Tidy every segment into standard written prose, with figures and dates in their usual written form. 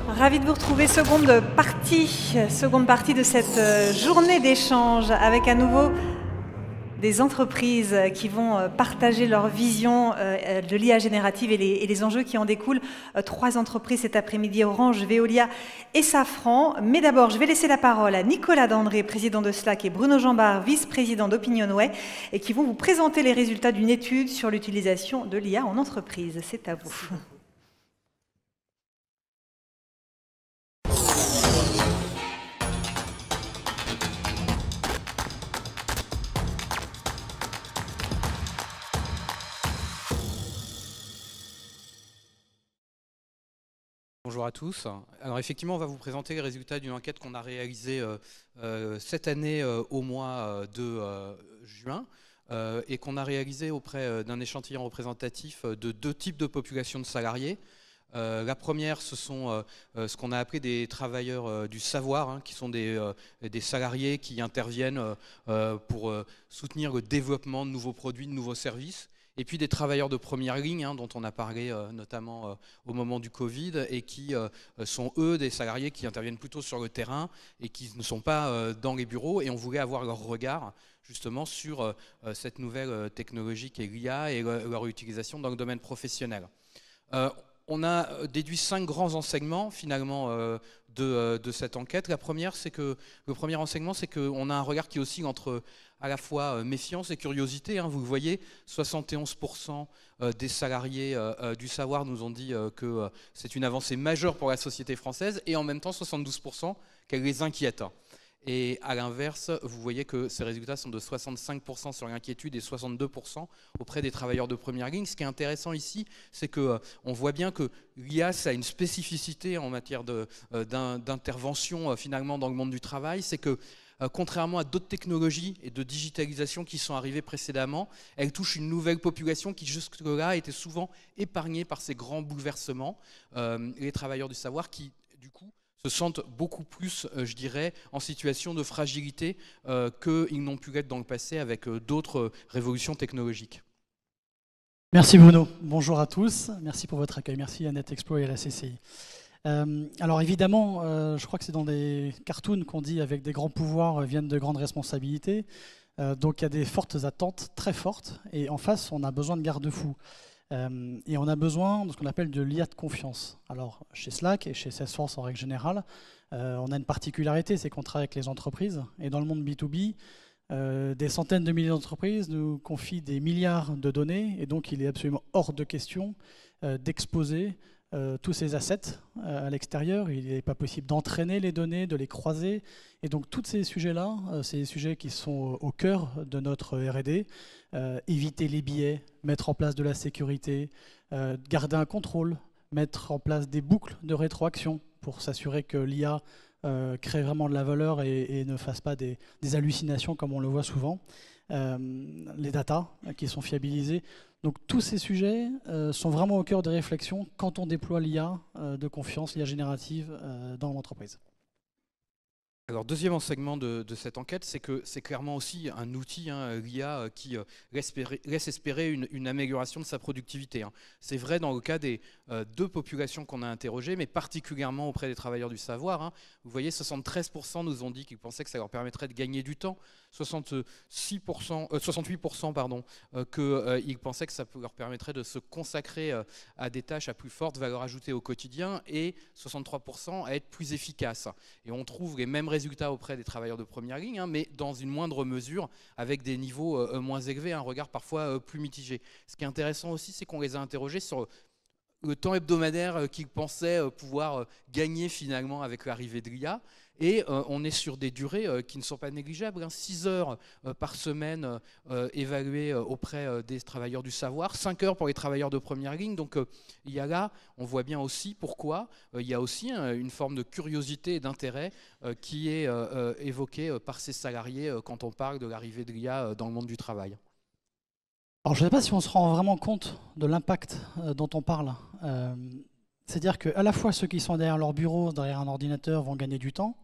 Ravi de vous retrouver, seconde partie de cette journée d'échange avec à nouveau des entreprises qui vont partager leur vision de l'IA générative et les enjeux qui en découlent. 3 entreprises cet après-midi, Orange, Veolia et Safran. Mais d'abord, je vais laisser la parole à Nicolas Dandré, président de Slack, et Bruno Jambard, vice-président d'Opinionway, et qui vont vous présenter les résultats d'une étude sur l'utilisation de l'IA en entreprise. C'est à vous. Bonjour à tous. Alors effectivement, on va vous présenter les résultats d'une enquête qu'on a réalisée cette année au mois de juin et qu'on a réalisée auprès d'un échantillon représentatif de 2 types de populations de salariés. La première, ce sont ce qu'on a appelé des travailleurs du savoir, hein, qui sont des salariés qui interviennent pour soutenir le développement de nouveaux produits, de nouveaux services. Et puis des travailleurs de première ligne, hein, dont on a parlé notamment au moment du Covid, et qui sont eux des salariés qui interviennent plutôt sur le terrain et qui ne sont pas dans les bureaux. Et on voulait avoir leur regard justement sur cette nouvelle technologie qui est l'IA et leur utilisation dans le domaine professionnel. On a déduit 5 grands enseignements finalement de cette enquête. Le premier enseignement, c'est qu'on a un regard qui oscille entre à la fois méfiance et curiosité, hein. Vous le voyez, 71% des salariés du savoir nous ont dit que c'est une avancée majeure pour la société française, et en même temps 72% qu'elle les inquiète. Et à l'inverse, vous voyez que ces résultats sont de 65% sur l'inquiétude et 62% auprès des travailleurs de première ligne. Ce qui est intéressant ici, c'est qu'on voit bien que l'IA, ça a une spécificité en matière d'intervention finalement dans le monde du travail. C'est que contrairement à d'autres technologies et de digitalisation qui sont arrivées précédemment, elle touche une nouvelle population qui jusque-là était souvent épargnée par ces grands bouleversements. Les travailleurs du savoir qui, du coup, se sentent beaucoup plus, je dirais, en situation de fragilité qu'ils n'ont pu l'être dans le passé avec d'autres révolutions technologiques. Merci Bruno. Bonjour à tous. Merci pour votre accueil. Merci à NetExplo et à la CCI. Alors évidemment, je crois que c'est dans des cartoons qu'on dit avec des grands pouvoirs viennent de grandes responsabilités. Donc il y a des fortes attentes, très fortes. Et en face, on a besoin de garde-fous. Et on a besoin de ce qu'on appelle de l'IA de confiance. Alors chez Slack et chez Salesforce en règle générale, on a une particularité, c'est qu'on travaille avec les entreprises. Et dans le monde B2B, des centaines de milliers d'entreprises nous confient des milliards de données. Et donc il est absolument hors de question d'exposer tous ces assets à l'extérieur. Il n'est pas possible d'entraîner les données, de les croiser. Et donc tous ces sujets-là, c'est des sujets qui sont au cœur de notre R&D. Éviter les biais, mettre en place de la sécurité, garder un contrôle, mettre en place des boucles de rétroaction pour s'assurer que l'IA crée vraiment de la valeur et ne fasse pas des hallucinations comme on le voit souvent. Les datas qui sont fiabilisées. Donc tous ces sujets sont vraiment au cœur des réflexions quand on déploie l'IA de confiance, l'IA générative dans l'entreprise. Alors, deuxième enseignement de cette enquête, c'est que c'est clairement aussi un outil, hein, l'IA, qui laisse espérer une amélioration de sa productivité, hein. C'est vrai dans le cas des 2 populations qu'on a interrogées, mais particulièrement auprès des travailleurs du savoir, hein. Vous voyez, 73% nous ont dit qu'ils pensaient que ça leur permettrait de gagner du temps, 68% qu'ils pensaient que ça leur permettrait de se consacrer à des tâches à plus forte valeur ajoutée au quotidien, et 63% à être plus efficaces. Et on trouve les mêmes résultats auprès des travailleurs de première ligne, hein, mais dans une moindre mesure, avec des niveaux moins élevés, un regard parfois plus mitigé. Ce qui est intéressant aussi, c'est qu'on les a interrogés sur le temps hebdomadaire qu'ils pensaient pouvoir gagner finalement avec l'arrivée de l'IA. Et on est sur des durées qui ne sont pas négligeables, hein. 6 heures par semaine évaluées auprès des travailleurs du savoir, 5 heures pour les travailleurs de première ligne. Donc il y a là, on voit bien aussi pourquoi il y a aussi une forme de curiosité et d'intérêt qui est évoquée par ces salariés quand on parle de l'arrivée de l'IA dans le monde du travail. Alors je ne sais pas si on se rend vraiment compte de l'impact dont on parle. C'est-à-dire qu'à la fois ceux qui sont derrière leur bureau, derrière un ordinateur, vont gagner du temps,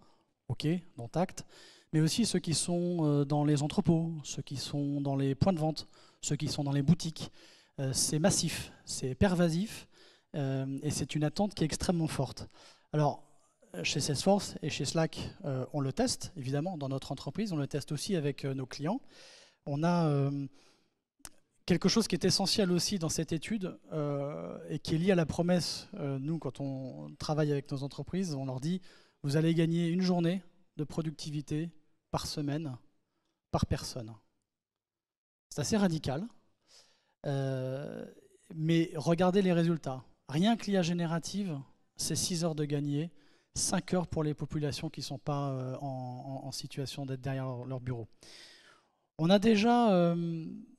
ok, dont acte, mais aussi ceux qui sont dans les entrepôts, ceux qui sont dans les points de vente, ceux qui sont dans les boutiques. C'est massif, c'est pervasif, et c'est une attente qui est extrêmement forte. Alors, chez Salesforce et chez Slack, on le teste, évidemment, dans notre entreprise. On le teste aussi avec nos clients. On a quelque chose qui est essentiel aussi dans cette étude et qui est lié à la promesse. Nous, quand on travaille avec nos entreprises, on leur dit « Vous allez gagner une journée de productivité par semaine, par personne ». C'est assez radical, mais regardez les résultats. Rien que l'IA générative, c'est 6 heures de gagné, 5 heures pour les populations qui ne sont pas en situation d'être derrière leur bureau. On a déjà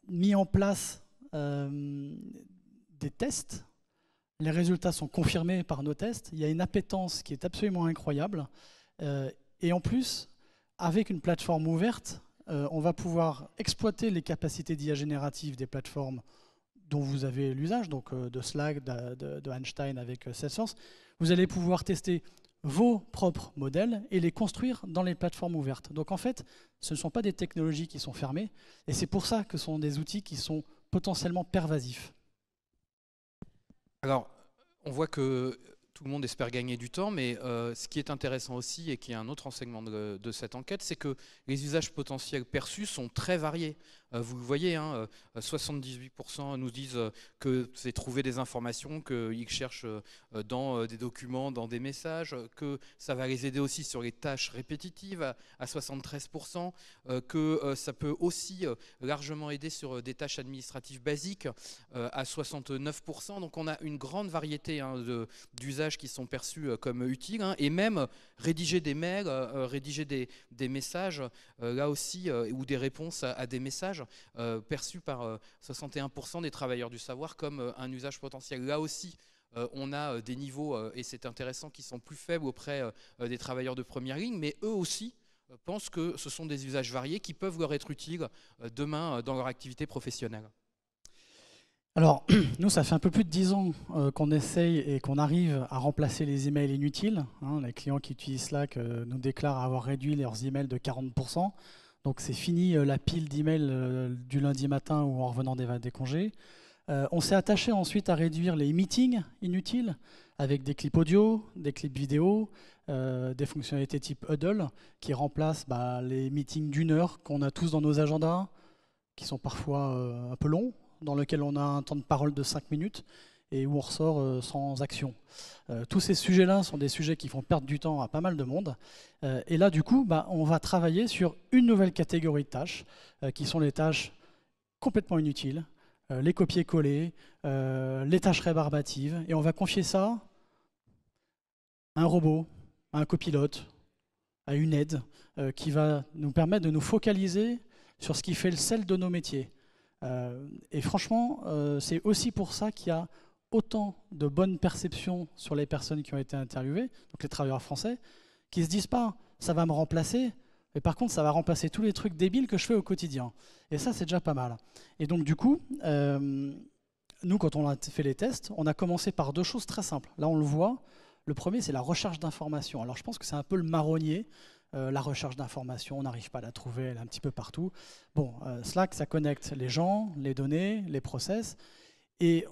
mis en place des tests. Les résultats sont confirmés par nos tests. Il y a une appétence qui est absolument incroyable. Et en plus, avec une plateforme ouverte, on va pouvoir exploiter les capacités d'IA générative des plateformes dont vous avez l'usage, donc de Slack, de Einstein avec Salesforce. Vous allez pouvoir tester vos propres modèles et les construire dans les plateformes ouvertes. Donc en fait, ce ne sont pas des technologies qui sont fermées, et c'est pour ça que ce sont des outils qui sont potentiellement pervasifs. Alors, on voit que tout le monde espère gagner du temps, mais ce qui est intéressant aussi, et qui est un autre enseignement de cette enquête, c'est que les usages potentiels perçus sont très variés. Vous le voyez, hein, 78% nous disent que c'est trouver des informations, qu'ils cherchent dans des documents, dans des messages, que ça va les aider aussi sur les tâches répétitives à 73%, que ça peut aussi largement aider sur des tâches administratives basiques à 69%. Donc on a une grande variété d'usages qui sont perçus comme utiles, hein, et même rédiger des mails, rédiger des messages, là aussi, ou des réponses à des messages, perçus par 61% des travailleurs du savoir comme un usage potentiel. Là aussi, on a des niveaux, et c'est intéressant, qui sont plus faibles auprès des travailleurs de première ligne, mais eux aussi pensent que ce sont des usages variés qui peuvent leur être utiles demain dans leur activité professionnelle. Alors, nous, ça fait un peu plus de 10 ans qu'on essaye et qu'on arrive à remplacer les emails inutiles. Hein, les clients qui utilisent Slack nous déclarent avoir réduit leurs emails de 40%. Donc c'est fini la pile d'emails du lundi matin ou en revenant des congés. On s'est attaché ensuite à réduire les meetings inutiles avec des clips audio, des clips vidéo, des fonctionnalités type Huddle qui remplacent les meetings d'1 heure qu'on a tous dans nos agendas, qui sont parfois un peu longs, dans lequel on a un temps de parole de 5 minutes et où on ressort sans action. Tous ces sujets-là sont des sujets qui font perdre du temps à pas mal de monde. Et là, du coup, on va travailler sur une nouvelle catégorie de tâches, qui sont les tâches complètement inutiles, les copier-coller, les tâches rébarbatives. Et on va confier ça à un robot, à un copilote, à une aide, qui va nous permettre de nous focaliser sur ce qui fait le sel de nos métiers. Et franchement, c'est aussi pour ça qu'il y a autant de bonnes perceptions sur les personnes qui ont été interviewées, donc les travailleurs français, qui ne se disent pas « ça va me remplacer », mais par contre, ça va remplacer tous les trucs débiles que je fais au quotidien. Et ça, c'est déjà pas mal. Et donc, du coup, nous, quand on a fait les tests, on a commencé par 2 choses très simples. Là, on le voit. Le premier, c'est la recherche d'informations. Alors, je pense que c'est un peu le marronnier. La recherche d'informations, on n'arrive pas à la trouver, elle est un petit peu partout. Bon, Slack, ça connecte les gens, les données, les process. Et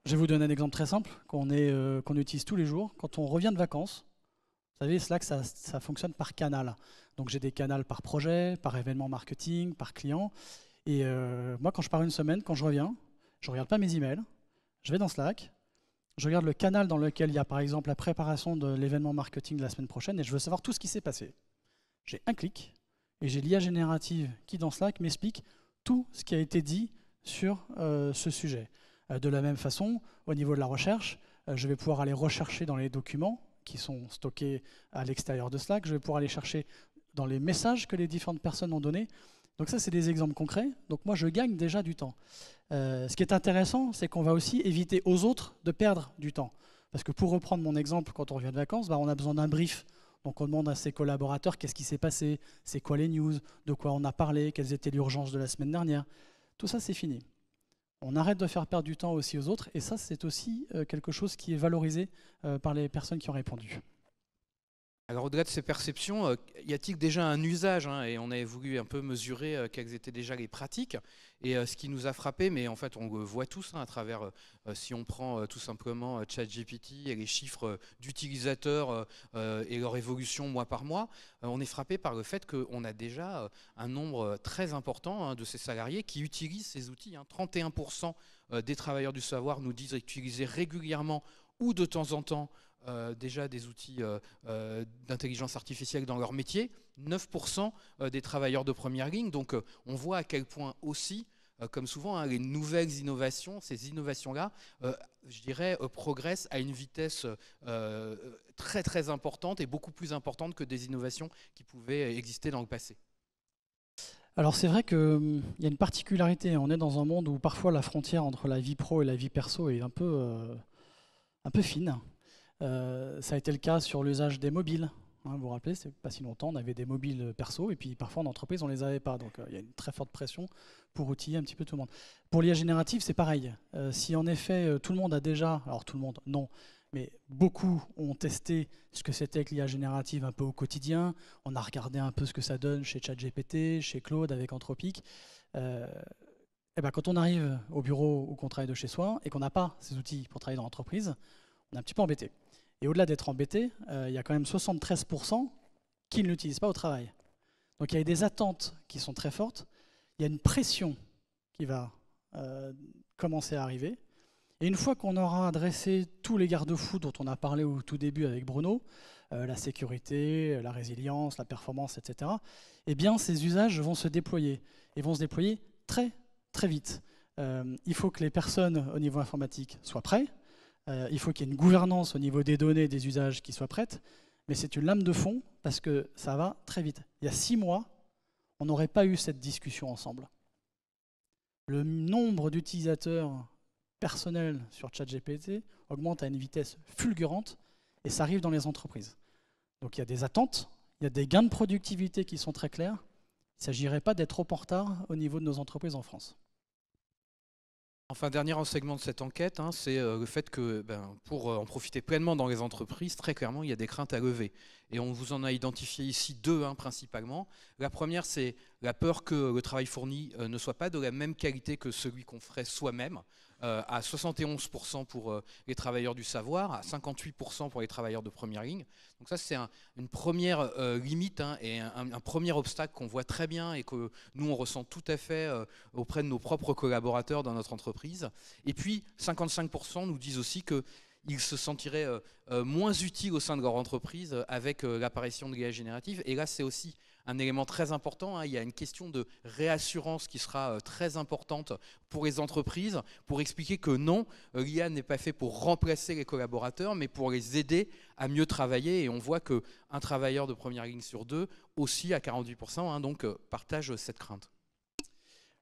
je vais vous donner un exemple très simple qu'on utilise tous les jours. Quand on revient de vacances, vous savez, Slack, ça fonctionne par canal. Donc j'ai des canaux par projet, par événement marketing, par client. Et moi, quand je pars une semaine, quand je reviens, je ne regarde pas mes emails, je vais dans Slack, je regarde le canal dans lequel il y a par exemple la préparation de l'événement marketing de la semaine prochaine et je veux savoir tout ce qui s'est passé. J'ai un clic et j'ai l'IA générative qui, dans Slack, m'explique tout ce qui a été dit sur ce sujet. De la même façon, au niveau de la recherche, je vais pouvoir aller rechercher dans les documents qui sont stockés à l'extérieur de Slack, je vais pouvoir aller chercher dans les messages que les différentes personnes ont donnés. Donc ça, c'est des exemples concrets. Donc moi, je gagne déjà du temps. Ce qui est intéressant, c'est qu'on va aussi éviter aux autres de perdre du temps. Parce que pour reprendre mon exemple, quand on revient de vacances, on a besoin d'un brief. Donc on demande à ses collaborateurs qu'est-ce qui s'est passé, c'est quoi les news, de quoi on a parlé, quelles étaient les urgences de la semaine dernière. Tout ça, c'est fini. On arrête de faire perdre du temps aussi aux autres, et ça, c'est aussi quelque chose qui est valorisé par les personnes qui ont répondu. Alors au-delà de ces perceptions, y a-t-il déjà un usage, hein, et on avait voulu un peu mesurer quelles étaient déjà les pratiques. Et ce qui nous a frappé, mais en fait on le voit tous, hein, à travers, si on prend tout simplement ChatGPT et les chiffres d'utilisateurs et leur évolution mois par mois, on est frappé par le fait qu'on a déjà un nombre très important, hein, de ces salariés qui utilisent ces outils. 31% des travailleurs du savoir nous disent utiliser régulièrement ou de temps en temps déjà des outils d'intelligence artificielle dans leur métier, 9% des travailleurs de première ligne. Donc on voit à quel point aussi, comme souvent, hein, les nouvelles innovations, ces innovations-là, je dirais, progressent à une vitesse très très importante et beaucoup plus importante que des innovations qui pouvaient exister dans le passé. Alors c'est vrai qu'il y a une particularité, on est dans un monde où parfois la frontière entre la vie pro et la vie perso est un peu fine. Ça a été le cas sur l'usage des mobiles. Hein, vous vous rappelez, c'est pas si longtemps, on avait des mobiles perso et puis parfois en entreprise on les avait pas. Donc il y a une très forte pression pour outiller un petit peu tout le monde. Pour l'IA générative, c'est pareil. Si en effet tout le monde a déjà, alors tout le monde, non, mais beaucoup ont testé ce que c'était que l'IA générative un peu au quotidien. On a regardé un peu ce que ça donne chez ChatGPT, chez Claude avec Anthropic. Et ben, quand on arrive au bureau ou qu'on travaille de chez soi et qu'on n'a pas ces outils pour travailler dans l'entreprise, on est un petit peu embêté. Et au-delà d'être embêté, il y a quand même 73% qui ne l'utilisent pas au travail. Donc il y a des attentes qui sont très fortes, il y a une pression qui va commencer à arriver. Et une fois qu'on aura adressé tous les garde-fous dont on a parlé au tout début avec Bruno, la sécurité, la résilience, la performance, etc., eh bien ces usages vont se déployer. Et vont se déployer très très vite. Il faut que les personnes au niveau informatique soient prêtes. Il faut qu'il y ait une gouvernance au niveau des données, des usages qui soient prêtes, mais c'est une lame de fond parce que ça va très vite. Il y a 6 mois, on n'aurait pas eu cette discussion ensemble. Le nombre d'utilisateurs personnels sur ChatGPT augmente à une vitesse fulgurante et ça arrive dans les entreprises. Donc il y a des attentes, il y a des gains de productivité qui sont très clairs. Il ne s'agirait pas d'être trop en retard au niveau de nos entreprises en France. Enfin, dernier enseignement de cette enquête, hein, c'est le fait que pour en profiter pleinement dans les entreprises, très clairement, il y a des craintes à lever. Et on vous en a identifié ici 2 principalement. La première, c'est la peur que le travail fourni ne soit pas de la même qualité que celui qu'on ferait soi-même, à 71% pour les travailleurs du savoir, à 58% pour les travailleurs de première ligne. Donc ça, c'est une première limite, hein, et un premier obstacle qu'on voit très bien et que nous, on ressent tout à fait auprès de nos propres collaborateurs dans notre entreprise. Et puis, 55% nous disent aussi qu'ils se sentiraient moins utiles au sein de leur entreprise avec l'apparition de l'IA générative. Et là, c'est aussi un élément très important, hein. Il y a une question de réassurance qui sera très importante pour les entreprises, pour expliquer que non, l'IA n'est pas fait pour remplacer les collaborateurs, mais pour les aider à mieux travailler. Et on voit qu'un travailleur de première ligne sur 2, aussi à 48%, hein, donc partage cette crainte.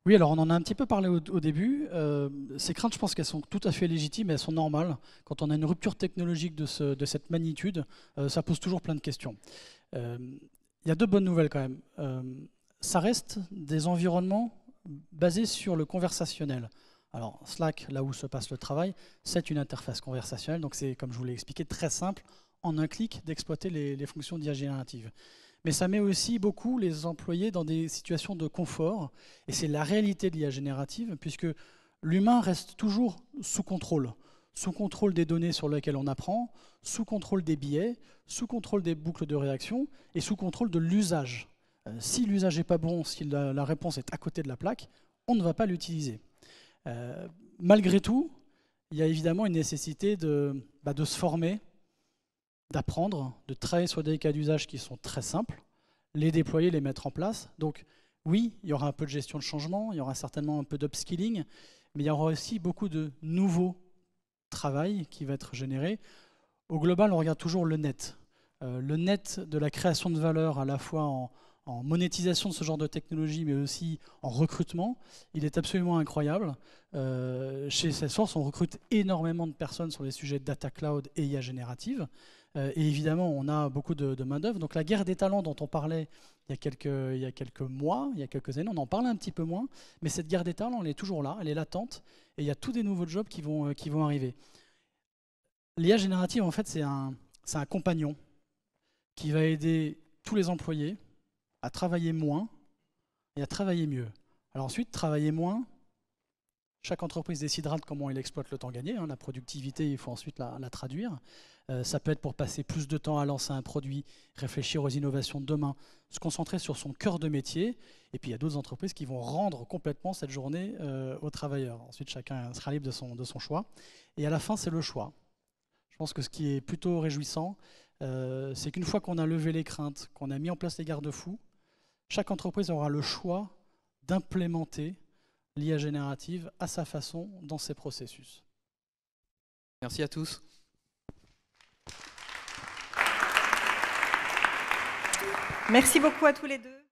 Oui, alors on en a un petit peu parlé au début. Ces craintes, je pense qu'elles sont tout à fait légitimes, elles sont normales. Quand on a une rupture technologique de cette magnitude, ça pose toujours plein de questions. Il y a 2 bonnes nouvelles quand même. Ça reste des environnements basés sur le conversationnel. Alors Slack, là où se passe le travail, c'est une interface conversationnelle, donc c'est, comme je vous l'ai expliqué, très simple, en un clic, d'exploiter les fonctions d'IA générative. Mais ça met aussi beaucoup les employés dans des situations de confort, et c'est la réalité de l'IA générative, puisque l'humain reste toujours sous contrôle des données sur lesquelles on apprend, sous contrôle des biais, sous contrôle des boucles de réaction, et sous contrôle de l'usage. Si l'usage n'est pas bon, si la réponse est à côté de la plaque, on ne va pas l'utiliser. Malgré tout, il y a évidemment une nécessité de se former, d'apprendre, de travailler sur des cas d'usage qui sont très simples, les déployer, les mettre en place. Donc oui, il y aura un peu de gestion de changement, il y aura certainement un peu d'upskilling, mais il y aura aussi beaucoup de nouveaux travail qui va être généré. Au global, on regarde toujours le net. Le net de la création de valeur, à la fois en monétisation de ce genre de technologie, mais aussi en recrutement, il est absolument incroyable. Chez Salesforce, on recrute énormément de personnes sur les sujets de data cloud et IA générative. Et évidemment, on a beaucoup de main-d'œuvre. Donc la guerre des talents dont on parlait il y a quelques mois, il y a quelques années, on en parle un petit peu moins, mais cette guerre des talents, elle est toujours là, elle est latente, et il y a tous des nouveaux jobs qui vont arriver. L'IA générative, en fait, c'est un compagnon qui va aider tous les employés à travailler moins et à travailler mieux. Alors ensuite, travailler moins, chaque entreprise décidera de comment elle exploite le temps gagné. La productivité, il faut ensuite la traduire. Ça peut être pour passer plus de temps à lancer un produit, réfléchir aux innovations de demain, se concentrer sur son cœur de métier. Et puis il y a d'autres entreprises qui vont rendre complètement cette journée aux travailleurs. Ensuite, chacun sera libre de son choix. Et à la fin, c'est le choix. Je pense que ce qui est plutôt réjouissant, c'est qu'une fois qu'on a levé les craintes, qu'on a mis en place les garde-fous, chaque entreprise aura le choix d'implémenter l'IA générative à sa façon dans ses processus. Merci à tous. Merci beaucoup à tous les deux.